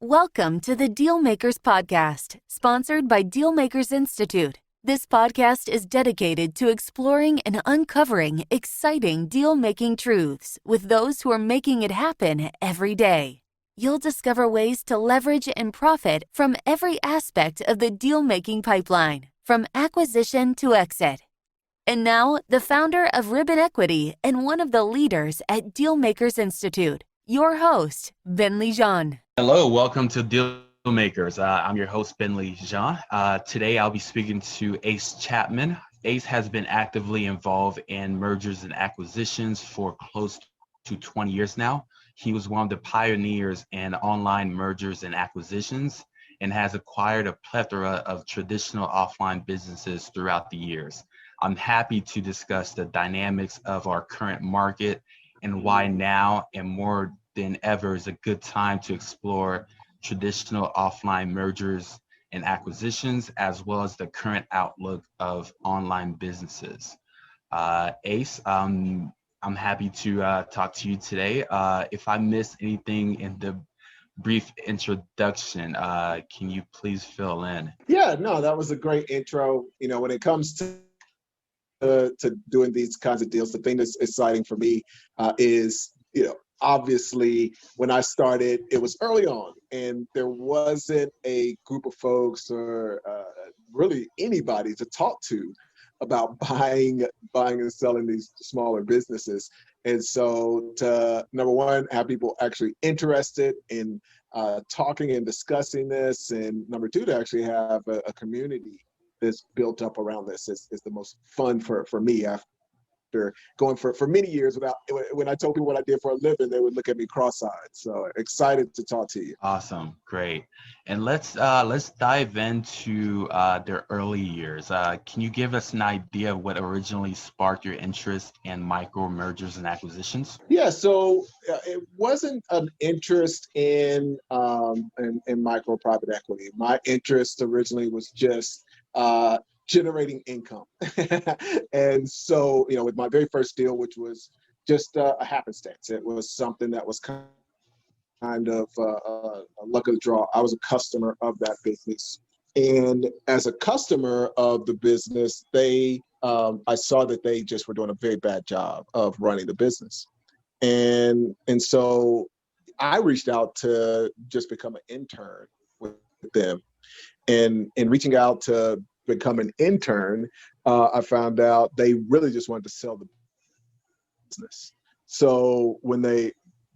Welcome to the Dealmakers Podcast, sponsored by Dealmakers Institute. This podcast is dedicated to exploring and uncovering exciting deal-making truths with those who are making it happen every day. You'll discover ways to leverage and profit from every aspect of the deal-making pipeline, from acquisition to exit. And now, the founder of Ribbon Equity and one of the leaders at Dealmakers Institute, your host, Bentley Jean. Hello, welcome to Dealmakers. I'm your host, Bentley Jean. Today, I'll be speaking to Ace Chapman. Ace has been actively involved in mergers and acquisitions for close to 20 years now. He was one of the pioneers in online mergers and acquisitions and has acquired a plethora of traditional offline businesses throughout the years. I'm happy to discuss the dynamics of our current market and why now and more than ever is a good time to explore traditional offline mergers and acquisitions, as well as the current outlook of online businesses. Ace, I'm happy to talk to you today. If I missed anything in the brief introduction, can you please fill in? Yeah, no, that was a great intro. You know, when it comes to doing these kinds of deals, the thing that's exciting for me is, obviously when I started, it was early on and there wasn't a group of folks or really anybody to talk to about buying and selling these smaller businesses. And so to, number one, have people actually interested in talking and discussing this. And number two, to actually have a community that's built up around this is the most fun for me after going for many years without, when I told people what I did for a living, they would look at me cross-eyed. So excited to talk to you. Awesome, great. And let's dive into their early years. Can you give us an idea of what originally sparked your interest in micro mergers and acquisitions? Yeah, so it wasn't an interest in micro private equity. My interest originally was just generating income. And so, with my very first deal, which was just a happenstance, it was something that was kind of a luck of the draw. I was a customer of that business. And as a customer of the business, I saw that they just were doing a very bad job of running the business. And so I reached out to just become an intern with them. And in reaching out to become an intern, I found out they really just wanted to sell the business. So when they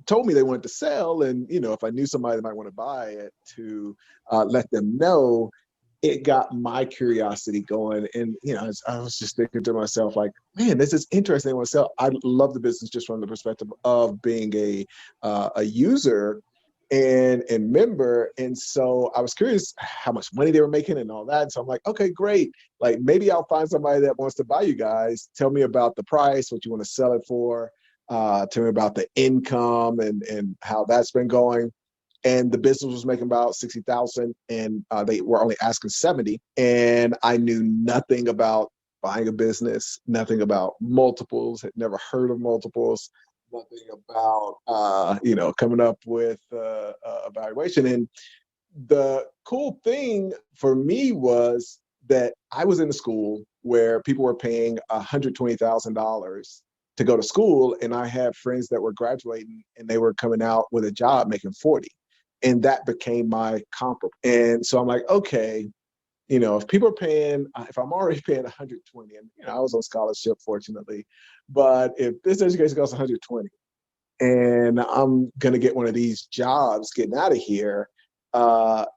told me they wanted to sell, and if I knew somebody that might want to buy it, to let them know, it got my curiosity going. And I was just thinking to myself, like, man, this is interesting. I want to sell. I love the business just from the perspective of being a user and member. And so I was curious how much money they were making and all that. So I'm like, okay, great. Like, maybe I'll find somebody that wants to buy you guys. Tell me about the price, what you want to sell it for. Tell me about the income and how that's been going. And the business was making about 60,000, and they were only asking 70. And I knew nothing about buying a business, nothing about multiples, had never heard of multiples, nothing about coming up with a valuation. And the cool thing for me was that I was in a school where people were paying $120,000 to go to school, and I had friends that were graduating and they were coming out with a job making 40. And that became my comparable. And so I'm like, okay, if people are paying, if I'm already paying 120, and I was on scholarship, fortunately, but if this education costs 120 and I'm going to get one of these jobs getting out of here,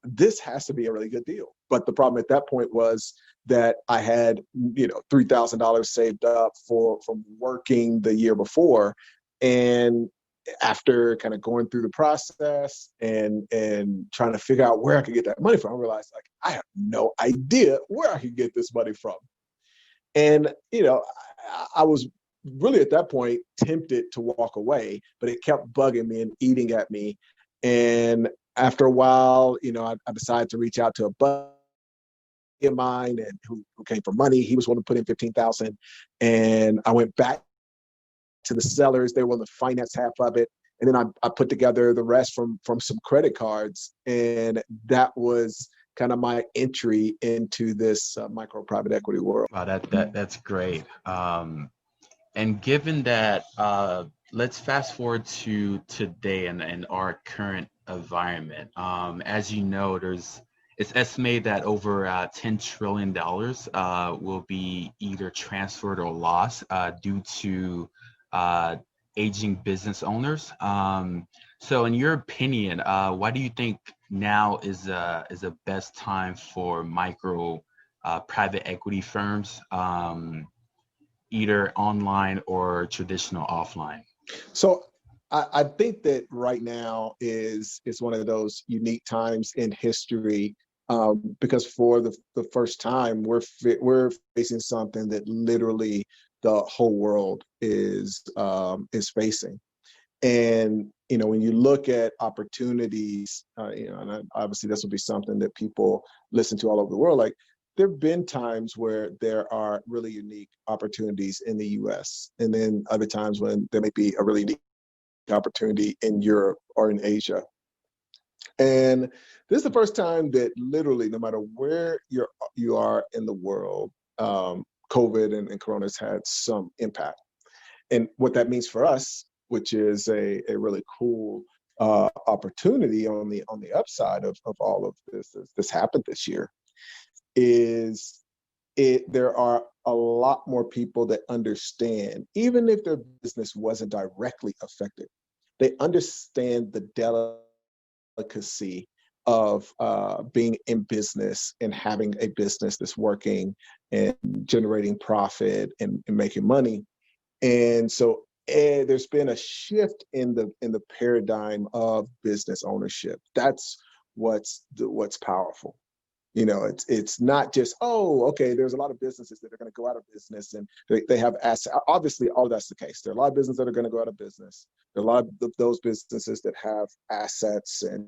this has to be a really good deal. But the problem at that point was that I had, $3,000 saved up from working the year before. And after kind of going through the process and trying to figure out where I could get that money from, I realized, like, I have no idea where I could get this money from. And, I was really at that point tempted to walk away, but it kept bugging me and eating at me. And after a while, I decided to reach out to a buddy of mine and who came for money. He was willing to put in 15,000, and I went back to the sellers. They were willing to finance half of it. and then I put together the rest from some credit cards, and that was kind of my entry into this micro private equity world. Wow, that's great. And given that, let's fast forward to today and our current environment. As you know, it's estimated that over $10 trillion will be either transferred or lost due to aging business owners. So, in your opinion, why do you think now is a best time for micro private equity firms? Either online or traditional offline? So I think that right now is one of those unique times in history, because for the first time we're facing something that literally the whole world is facing. And when you look at opportunities, and obviously this will be something that people listen to all over the world. Like, there have been times where there are really unique opportunities in the U.S., and then other times when there may be a really unique opportunity in Europe or in Asia. And this is the first time that literally, no matter where you are in the world, COVID and Corona has had some impact. And what that means for us, which is a really cool opportunity on the upside of all of this happened this year, is there are a lot more people that understand, even if their business wasn't directly affected, they understand the delicacy of being in business and having a business that's working and generating profit and making money. And so there's been a shift in the paradigm of business ownership. That's what's powerful. It's not just, oh, okay, there's a lot of businesses that are going to go out of business and they have assets. Obviously, all that's the case. There are a lot of businesses that are going to go out of business. There are a lot of those businesses that have assets and,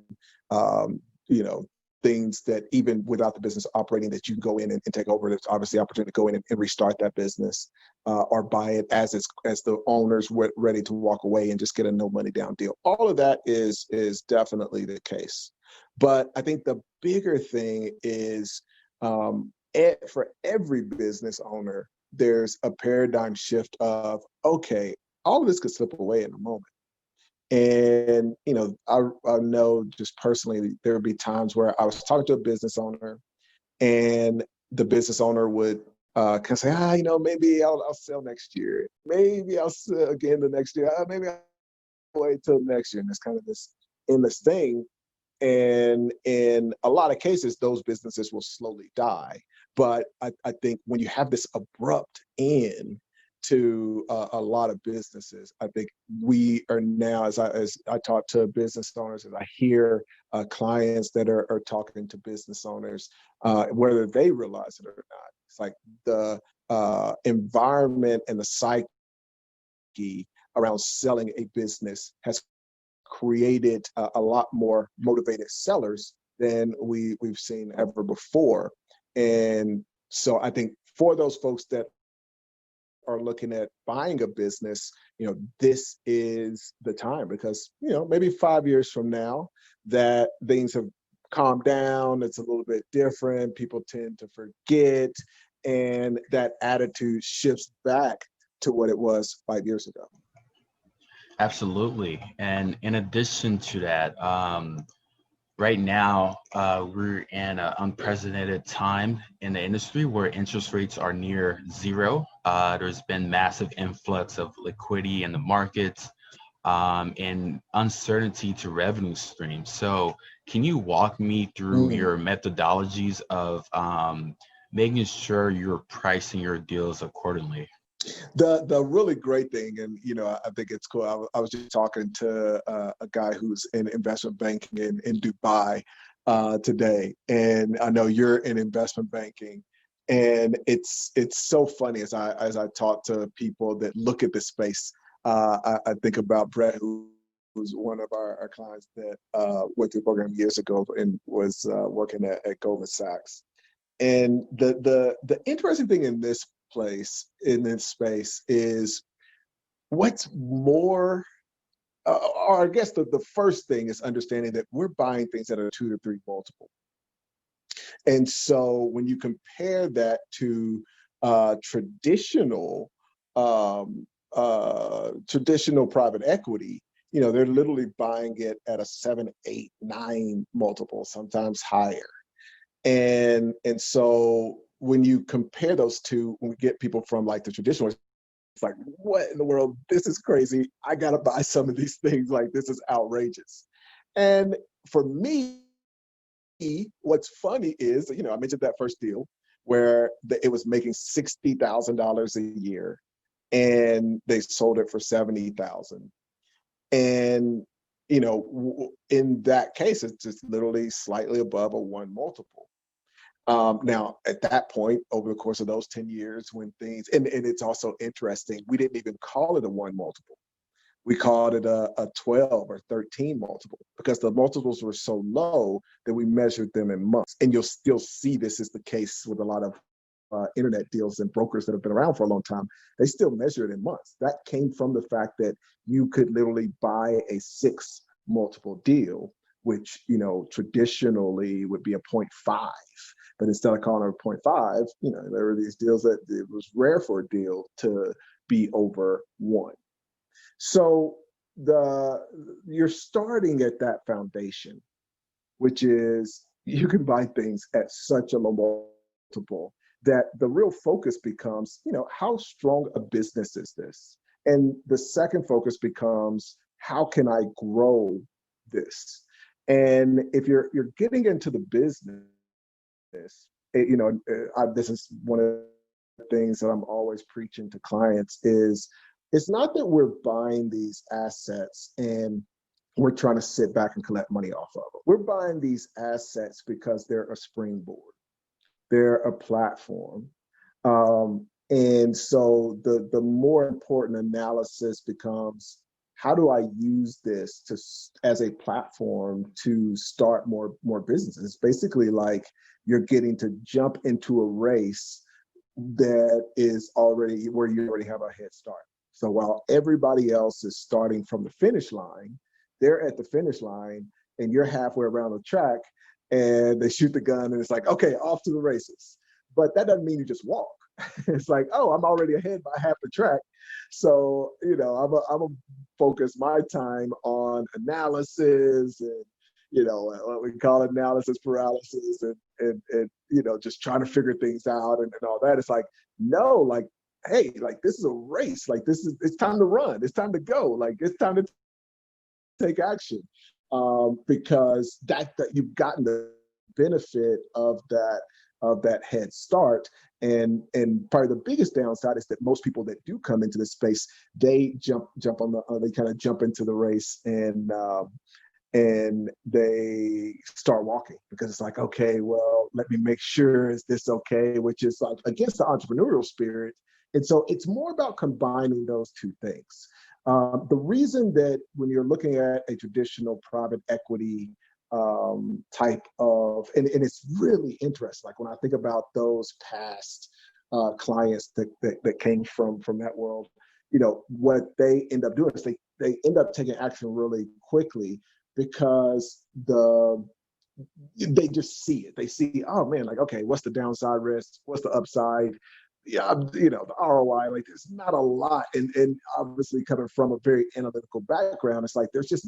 things that even without the business operating, that you can go in and take over. There's obviously opportunity to go in and restart that business, or buy it as the owners were ready to walk away and just get a no money down deal. All of that is definitely the case. But I think the bigger thing is, for every business owner, there's a paradigm shift of, okay, all of this could slip away in a moment. And, I know just personally, there would be times where I was talking to a business owner, and the business owner would kind of say, maybe I'll sell next year. Maybe I'll sell again the next year. Maybe I'll wait till next year. And it's kind of this endless thing. And in a lot of cases, those businesses will slowly die. But I think when you have this abrupt end to a lot of businesses, I think we are now, as I talk to business owners, as I hear clients that are talking to business owners, whether they realize it or not, it's like the environment and the psyche around selling a business has created a lot more motivated sellers than we've seen ever before. And so I think for those folks that are looking at buying a business, this is the time, because, maybe 5 years from now that things have calmed down, it's a little bit different, people tend to forget, and that attitude shifts back to what it was 5 years ago. Absolutely. And in addition to that, right now, we're in an unprecedented time in the industry where interest rates are near zero. There's been massive influx of liquidity in the markets, and uncertainty to revenue streams. So can you walk me through your methodologies of making sure you're pricing your deals accordingly? The really great thing, and I think it's cool. I was just talking to a guy who's in investment banking in Dubai today, and I know you're in investment banking, and it's so funny as I talk to people that look at this space. I think about Brett, who's one of our clients that went through the program years ago and was working at Goldman Sachs. And the interesting thing in this space is what's more or I guess the first thing is understanding that we're buying things that are 2 to 3 multiple. And so when you compare that to traditional traditional private equity, they're literally buying it at a 7, 8, 9 multiple, sometimes higher. And so when you compare those two, when we get people from like the traditional, it's like, what in the world? This is crazy. I gotta buy some of these things. Like, this is outrageous. And for me, what's funny is, I mentioned that first deal where it was making $60,000 a year, and they sold it for 70,000. And in that case, it's just literally slightly above a 1 multiple. Now, at that point, over the course of those 10 years, when things, and it's also interesting, we didn't even call it a 1 multiple. We called it a 12 or 13 multiple, because the multiples were so low that we measured them in months. And you'll still see this is the case with a lot of internet deals and brokers that have been around for a long time. They still measure it in months. That came from the fact that you could literally buy a 6 multiple deal, which traditionally would be a 0.5. But instead of calling it a 0.5, there were these deals that it was rare for a deal to be over 1. So you're starting at that foundation, which is you can buy things at such a low multiple that the real focus becomes, how strong a business is this? And the second focus becomes, how can I grow this? And if you're getting into the business, this is one of the things that I'm always preaching to clients is, it's not that we're buying these assets and we're trying to sit back and collect money off of them. We're buying these assets because they're a springboard. They're a platform. And so the more important analysis becomes, how do I use this as a platform to start more businesses? It's basically like you're getting to jump into a race that is already where you already have a head start. So while everybody else is starting from the finish line, they're at the finish line and you're halfway around the track, and they shoot the gun and it's like, okay, off to the races. But that doesn't mean you just walk. It's like, oh, I'm already ahead by half the track. So, I'm a focus my time on analysis and, what we call analysis paralysis and just trying to figure things out and all that. It's like, no, like, hey, like, this is a race. Like, it's time to run. It's time to go. Like, it's time to take action, because that you've gotten the benefit of that head start. And probably the biggest downside is that most people that do come into this space, they jump on they kind of jump into the race and they start walking, because it's like, okay, well, let me make sure, is this okay? Which is like against the entrepreneurial spirit. And so it's more about combining those two things. The reason that when you're looking at a traditional private equity type of, and it's really interesting, like when I think about those past clients that came from that world, what they end up doing is they end up taking action really quickly, because they just see it. They see, oh man, like, okay, what's the downside risk? What's the upside? Yeah, the ROI, like, there's not a lot. And obviously coming from a very analytical background, it's like there's just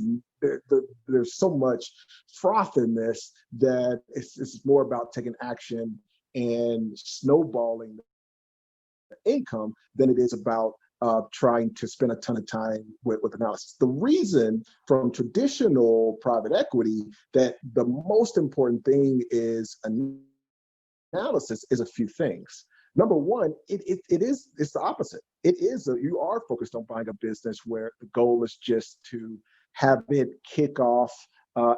there's so much froth in this that it's more about taking action and snowballing the income than it is about trying to spend a ton of time with analysis. The reason from traditional private equity that the most important thing is analysis is a few things. Number one, it's the opposite. You are focused on buying a business where the goal is just to have it kick off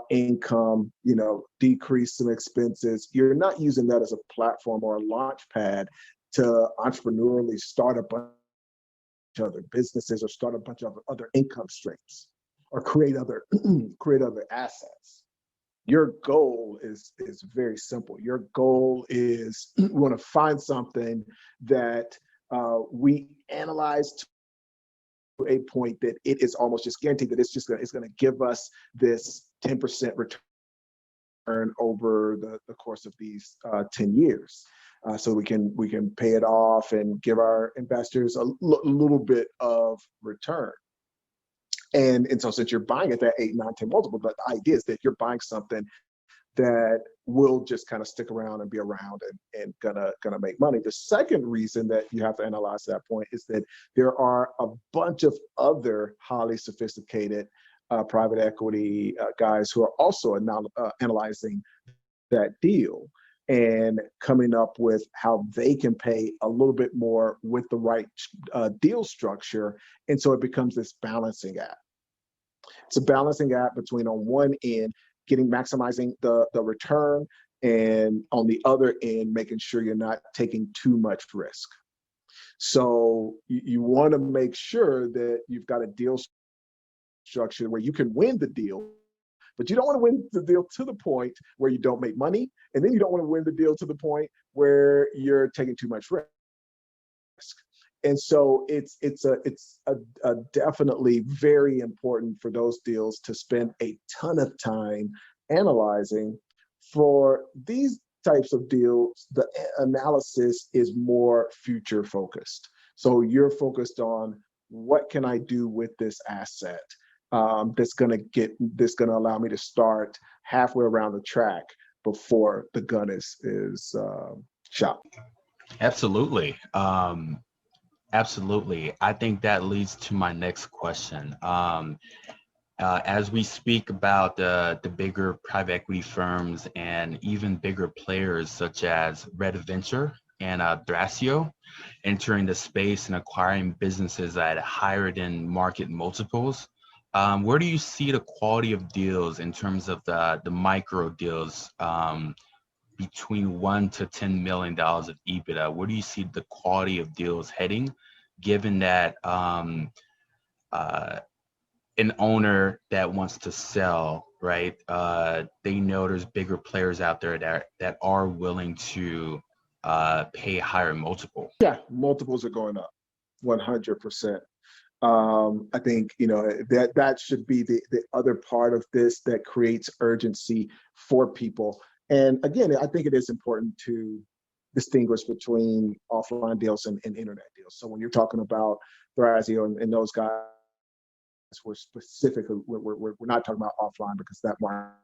income, decrease some expenses. You're not using that as a platform or a launch pad to entrepreneurially start a bunch of other businesses or start a bunch of other income streams or create other assets. Your goal is very simple. Your goal is we want to find something that we analyze a point that it is almost just guaranteed that it's going to give us this 10% return over the course of these 10 years. So we can pay it off and give our investors a little bit of return. And so since you're buying at that 8, 9, 10 multiple, but the idea is that you're buying something that will just kind of stick around and be around and gonna make money. The second reason that you have to analyze that point is that there are a bunch of other highly sophisticated private equity guys who are also analyzing that deal and coming up with how they can pay a little bit more with the right deal structure. And so it becomes this balancing act. It's a balancing act between, on one end, maximizing the return, and on the other end, making sure you're not taking too much risk. So you want to make sure that you've got a deal structure where you can win the deal, but you don't want to win the deal to the point where you don't make money, and then you don't want to win the deal to the point where you're taking too much risk. And so it's definitely very important for those deals to spend a ton of time analyzing. For these types of deals, the analysis is more future focused. So you're focused on, what can I do with this asset that's going to allow me to start halfway around the track before the gun is shot. Absolutely. Absolutely. I think that leads to my next question. As we speak about the bigger private equity firms and even bigger players such as Red Venture and Thrasio entering the space and acquiring businesses at higher than market multiples, where do you see the quality of deals in terms of the micro deals between $1 to $10 million of EBITDA? Where do you see the quality of deals heading, given that an owner that wants to sell, right? They know there's bigger players out there that are willing to pay higher multiple. Yeah, multiples are going up 100%. I think, that should be the other part of this that creates urgency for people. And again, I think it is important to distinguish between offline deals and internet deals. So when you're talking about Thrasio and those guys, we're not talking about offline, because that market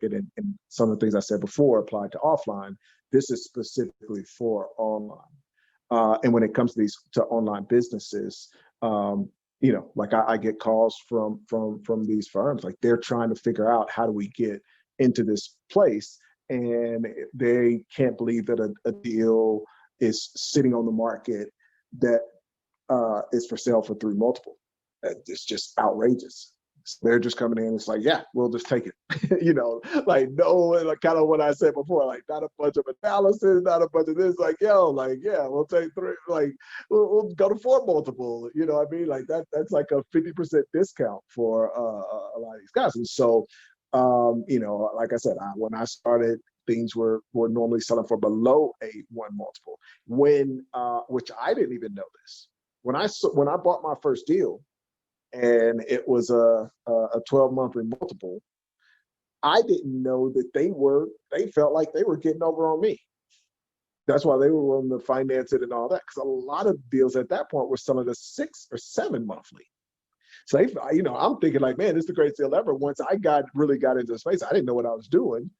and some of the things I said before apply to offline. This is specifically for online. And when it comes to online businesses, like I get calls from these firms, like they're trying to figure out, how do we get into this place? And they can't believe that a deal is sitting on the market that is for sale for 3 multiple. It's just outrageous. They're just coming in. It's like, yeah, we'll just take it. Like kind of what I said before, like not a bunch of analysis, not a bunch of this. Like, yeah, we'll take 3. Like, we'll go to 4 multiple. You know what I mean? Like that's like a 50% discount for a lot of these guys. And so, like I said, when I started, things were normally selling for below a 1 multiple. Which I didn't even know this. When I bought my first deal, and it was a 12-monthly multiple, I didn't know that they felt like they were getting over on me. That's why they were willing to finance it and all that, because a lot of deals at that point were selling at 6 or 7 monthly. So I'm thinking like, man, this is the greatest deal ever. Once I really got into the space, I didn't know what I was doing.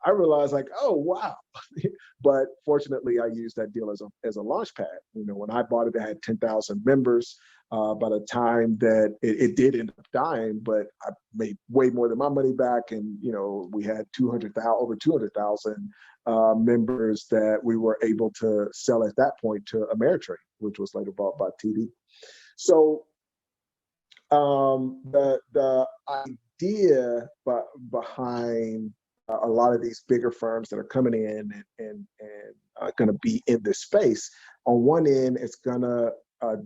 I realized like, oh wow. But fortunately, I used that deal as a launch pad. When I bought it, it had 10,000 members. By the time that it did end up dying, but I made way more than my money back. And, we had over 200,000 members that we were able to sell at that point to Ameritrade, which was later bought by TD. So the idea behind a lot of these bigger firms that are coming in and going to be in this space, on one end, it's going to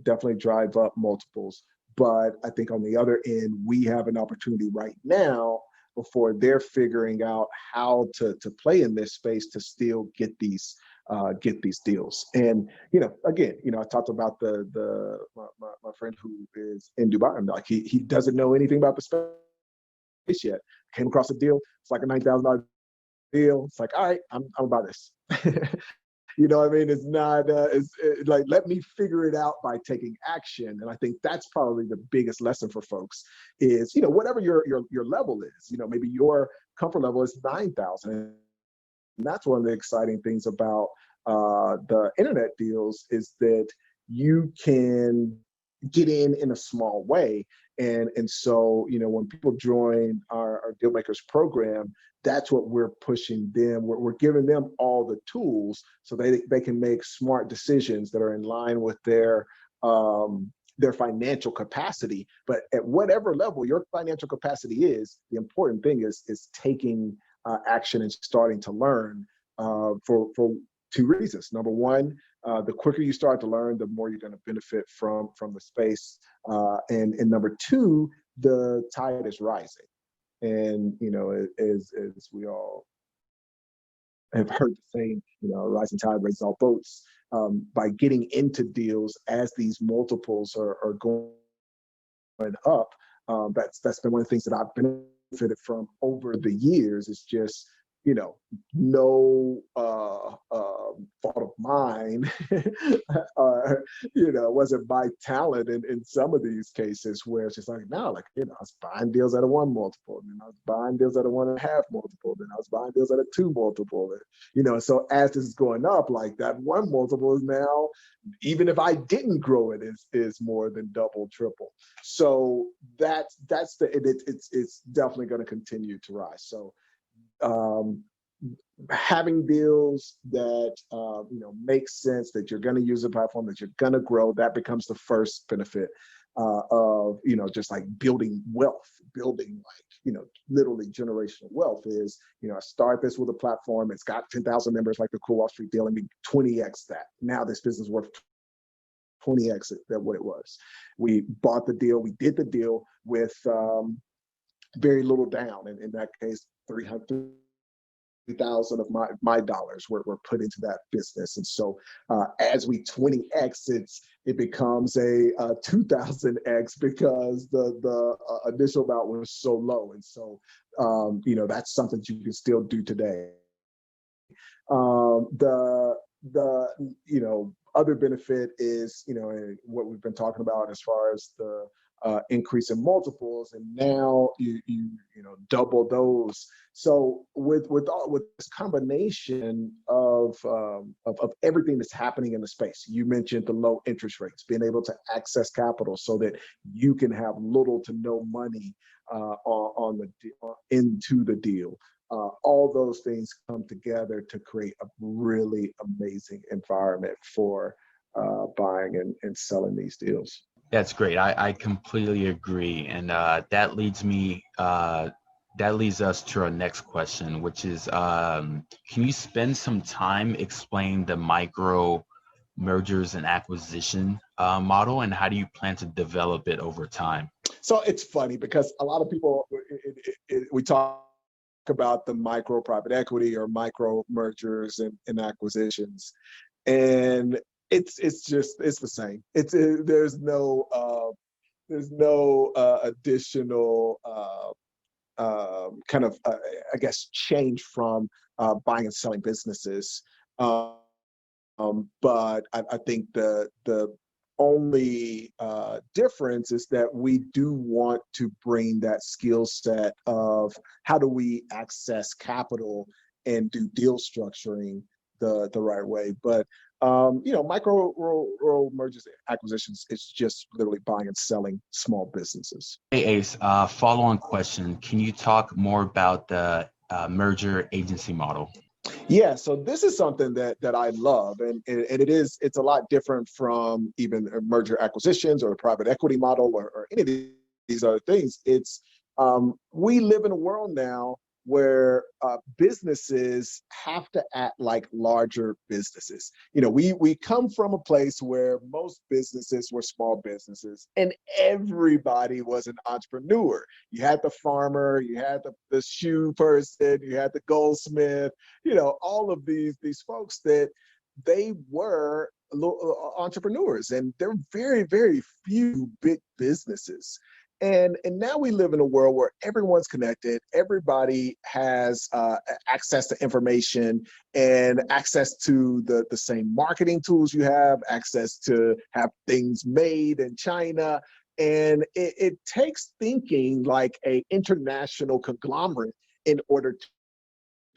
definitely drive up multiples. But I think on the other end, we have an opportunity right now, before they're figuring out how to play in this space, to still get these get these deals. And again, I talked about my friend who is in Dubai. I'm like, he doesn't know anything about the space yet. Came across a deal. It's like a $9,000 deal. It's like, all right, I'm about this. You know what I mean? It's not, like, let me figure it out by taking action. And I think that's probably the biggest lesson for folks is, whatever your level is, maybe your comfort level is 9,000. And that's one of the exciting things about the internet deals is that you can get in a small way. And so, when people join our Deal Makers program, that's what we're pushing them. We're giving them all the tools so they can make smart decisions that are in line with their financial capacity. But at whatever level your financial capacity is, the important thing is taking action and starting to learn for two reasons. Number one, the quicker you start to learn, the more you're going to benefit from the space. And number two, the tide is rising. And, as we all have heard the saying, rising tide raises all boats. By getting into deals as these multiples are going up, that's been one of the things that I've benefited from over the years. Is just no fault of mine, wasn't my talent in some of these cases where it's just like, no, like, I was buying deals at a 1 multiple, and then I was buying deals at a 1.5 multiple, then I was buying deals at a 2 multiple. So as this is going up, like that 1 multiple is now, even if I didn't grow it, is more than double, triple. So it's definitely going to continue to rise. So having deals that make sense, that you're going to use a platform, that you're going to grow, that becomes the first benefit of just like building wealth, literally generational wealth. Is I start this with a platform, it's got 10,000 members, like the Cool Wall Street deal, and we 20x that. Now this business is worth 20x what it was. We bought the deal, we did the deal with very little down, and in that case 300,000 of my dollars were put into that business. And so as we 20x, it becomes a 2000x because the initial amount was so low. And so that's something that you can still do today. The other benefit is what we've been talking about as far as the increase in multiples, and now you double those. So with this combination of everything that's happening in the space, you mentioned the low interest rates, being able to access capital so that you can have little to no money into the deal. All those things come together to create a really amazing environment for buying and selling these deals. That's great. I completely agree. And that leads us to our next question, which is, can you spend some time explaining the micro mergers and acquisition model, and how do you plan to develop it over time? So it's funny because a lot of people, we talk about the micro private equity or micro mergers and acquisitions, and it's the same. There's no additional kind of I guess change from buying and selling businesses. But I think the only difference is that we do want to bring that skill set of how do we access capital and do deal structuring the right way. But micro mergers and acquisitions, it's just literally buying and selling small businesses. Hey Ace, follow-on question. Can you talk more about the merger agency model? Yeah, so this is something that I love, and it's a lot different from even merger acquisitions or the private equity model or any of these other things. It's we live in a world now where businesses have to act like larger businesses. We come from a place where most businesses were small businesses and everybody was an entrepreneur. You had the farmer, you had the shoe person, you had the goldsmith, all of these folks that they were entrepreneurs, and there are very, very few big businesses. And now we live in a world where everyone's connected. Everybody has access to information and access to the same marketing tools you have, access to have things made in China. And it takes thinking like a international conglomerate in order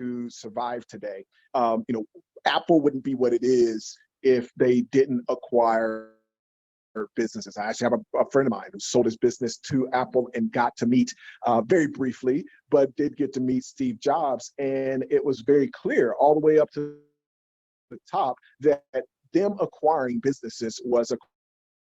to survive today. Apple wouldn't be what it is if they didn't acquire businesses. I actually have a friend of mine who sold his business to Apple and got to meet very briefly, but did get to meet Steve Jobs. And it was very clear all the way up to the top that them acquiring businesses was a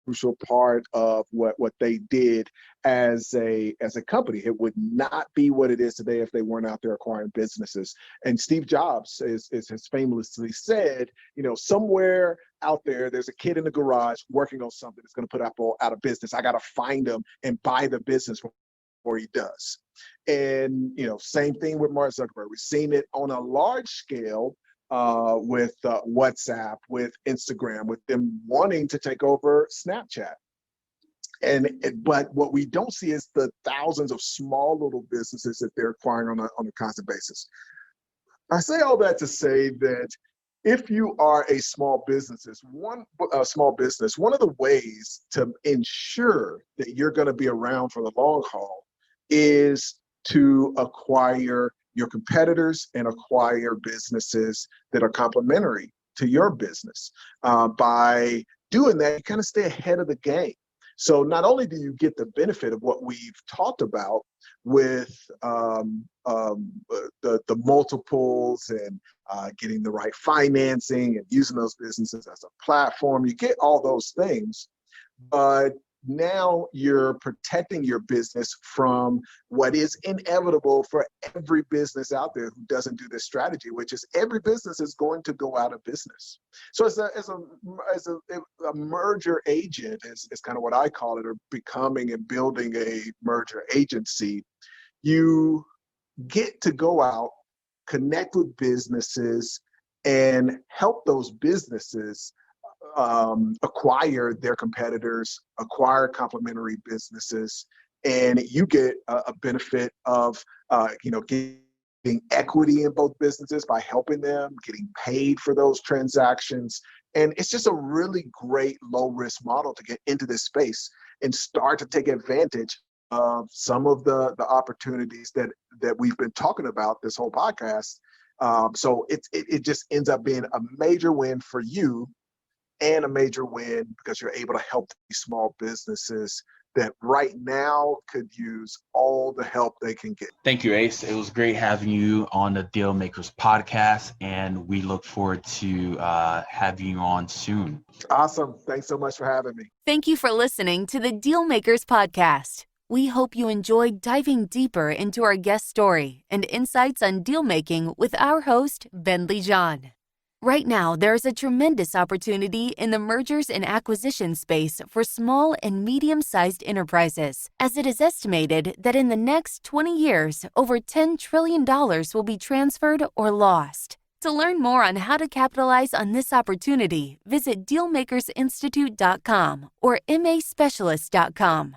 crucial part of what they did as a company. It would not be what it is today if they weren't out there acquiring businesses. And Steve Jobs has famously said, somewhere out there, there's a kid in the garage working on something that's going to put Apple out of business. I got to find him and buy the business before he does. And same thing with Mark Zuckerberg. We've seen it on a large scale with WhatsApp, with Instagram, with them wanting to take over Snapchat. But what we don't see is the thousands of small little businesses that they're acquiring on a constant basis. I say all that to say that if you are a small business, one of the ways to ensure that you're going to be around for the long haul is to acquire your competitors and acquire businesses that are complementary to your business. By doing that, you kind of stay ahead of the game. So not only do you get the benefit of what we've talked about with the multiples and getting the right financing and using those businesses as a platform, you get all those things, but now you're protecting your business from what is inevitable for every business out there who doesn't do this strategy, which is every business is going to go out of business. So as a merger agent is kind of what I call it, or becoming and building a merger agency, you get to go out, connect with businesses, and help those businesses acquire their competitors, acquire complementary businesses, and you get a benefit of getting equity in both businesses by helping them, getting paid for those transactions. And it's just a really great low-risk model to get into this space and start to take advantage of some of the opportunities that we've been talking about this whole podcast. So it just ends up being a major win for you, and a major win because you're able to help these small businesses that right now could use all the help they can get. Thank you, Ace. It was great having you on the Deal Makers podcast, and we look forward to having you on soon. Awesome. Thanks so much for having me. Thank you for listening to the Deal Makers podcast. We hope you enjoyed diving deeper into our guest story and insights on deal making with our host, Bentley John. Right now, there is a tremendous opportunity in the mergers and acquisition space for small and medium-sized enterprises, as it is estimated that in the next 20 years, over $10 trillion will be transferred or lost. To learn more on how to capitalize on this opportunity, visit dealmakersinstitute.com or maspecialist.com.